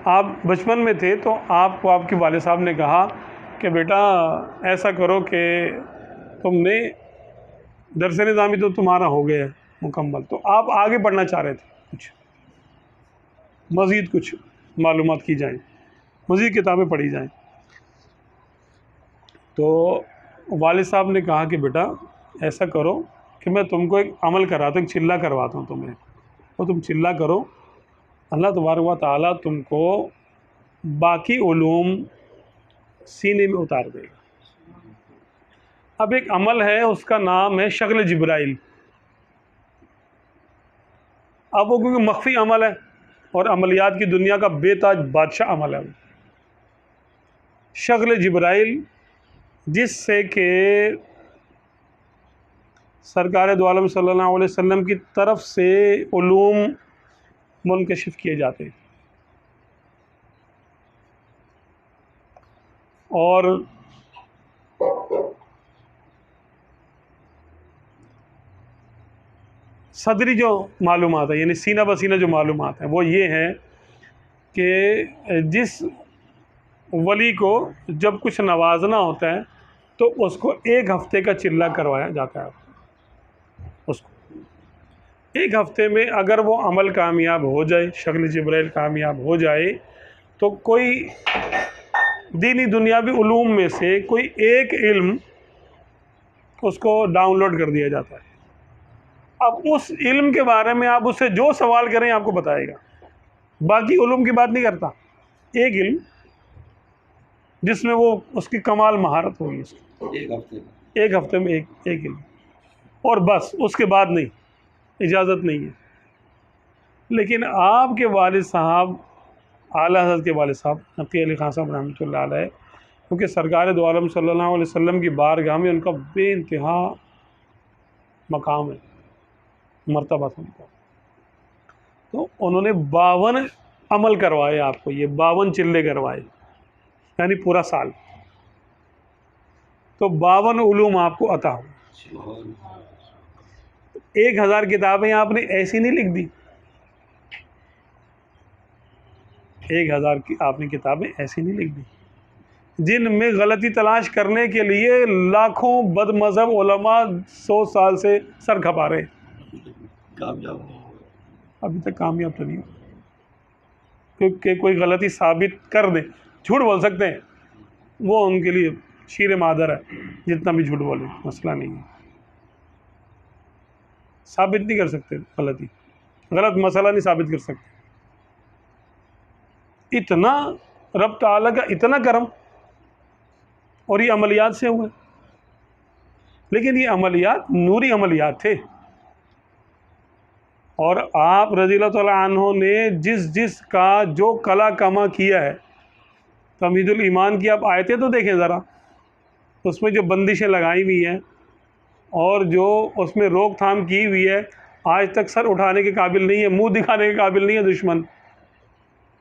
آپ بچپن میں تھے تو آپ کو آپ کے والد صاحب نے کہا کہ بیٹا ایسا کرو کہ تم نے درس نظامی تو تمہارا ہو گیا ہے مکمل، تو آپ آگے پڑھنا چاہ رہے تھے، مزید کچھ معلومات کی جائیں، مزید کتابیں پڑھی جائیں، تو والد صاحب نے کہا کہ بیٹا ایسا کرو کہ میں تم کو ایک عمل کراتا ہوں، ایک چلہ کرواتا ہوں تمہیں، وہ تم چلہ کرو، اللہ تبارک و تعالیٰ تم کو باقی علوم سینے میں اتار دے گا۔ اب ایک عمل ہے، اس کا نام ہے شغل جبرائیل۔ اب وہ کیونکہ مخفی عمل ہے اور عملیات کی دنیا کا بے تاج بادشاہ عمل ہے، شغل جبرائیل، جس سے کہ سرکار دو عالم صلی اللہ علیہ وسلم کی طرف سے علوم منکشف کیے جاتے ہیں، اور صدری جو معلومات ہیں، یعنی سینہ بسینہ جو معلومات ہیں، وہ یہ ہیں کہ جس ولی کو جب کچھ نوازنا ہوتا ہے تو اس کو ایک ہفتے کا چلہ کروایا جاتا ہے، اس کو ایک ہفتے میں اگر وہ عمل کامیاب ہو جائے، شغل جبرائیل کامیاب ہو جائے، تو کوئی دینی دنیاوی علوم میں سے کوئی ایک علم اس کو ڈاؤن لوڈ کر دیا جاتا ہے۔ اب اس علم کے بارے میں آپ اس سے جو سوال کریں آپ کو بتائے گا، باقی علوم کی بات نہیں کرتا، ایک علم جس میں وہ اس کی کمال مہارت ہوگی، اس کی ایک ہفتے میں ایک علم، اور بس اس کے بعد نہیں، اجازت نہیں ہے۔ لیکن آپ کے والد صاحب، اعلیٰ حضرت کے والد صاحب نقی علی خان صاحب رحمۃ اللہ علیہ، کیونکہ سرکار دو عالم صلی اللہ علیہ وسلم کی بارگاہ میں ان کا بے انتہا مقام ہے، مرتبہ تھا ان کا، تو انہوں نے 52 عمل کروائے آپ کو، یہ 52 چلے کروائے، یعنی پورا سال، تو 52 علوم آپ کو عطا ہو۔ 1000 کتابیں آپ نے ایسی نہیں لکھ دی، 1000 کی آپ نے کتابیں ایسی نہیں لکھ دی، جن میں غلطی تلاش کرنے کے لیے لاکھوں بد مذہب علماء 100 سال سے سر کھپا رہے ہیں، ابھی تک کامیاب تو نہیں ہو، کیونکہ کوئی غلطی ثابت کر دیں، جھوٹ بول سکتے ہیں، وہ ان کے لیے شیر مادر ہے، جتنا بھی جھوٹ بولے مسئلہ نہیں ہے، ثابت نہیں کر سکتے، غلط مسئلہ نہیں ثابت کر سکتے۔ اتنا رب تعالیٰ کا اتنا کرم، اور یہ عملیات سے ہوئے، لیکن یہ عملیات نوری عملیات تھے، اور آپ رضی اللہ تعالیٰ عنہ نے جس کا جو کلا کما کیا ہے، تمہید الایمان کی آپ آیتیں تو دیکھیں ذرا، اس میں جو بندشیں لگائی ہوئی ہیں اور جو اس میں روک تھام کی ہوئی ہے، آج تک سر اٹھانے کے قابل نہیں ہے، منہ دکھانے کے قابل نہیں ہے دشمن،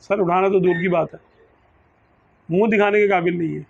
سر اٹھانا تو دور کی بات ہے، منہ دکھانے کے قابل نہیں ہے۔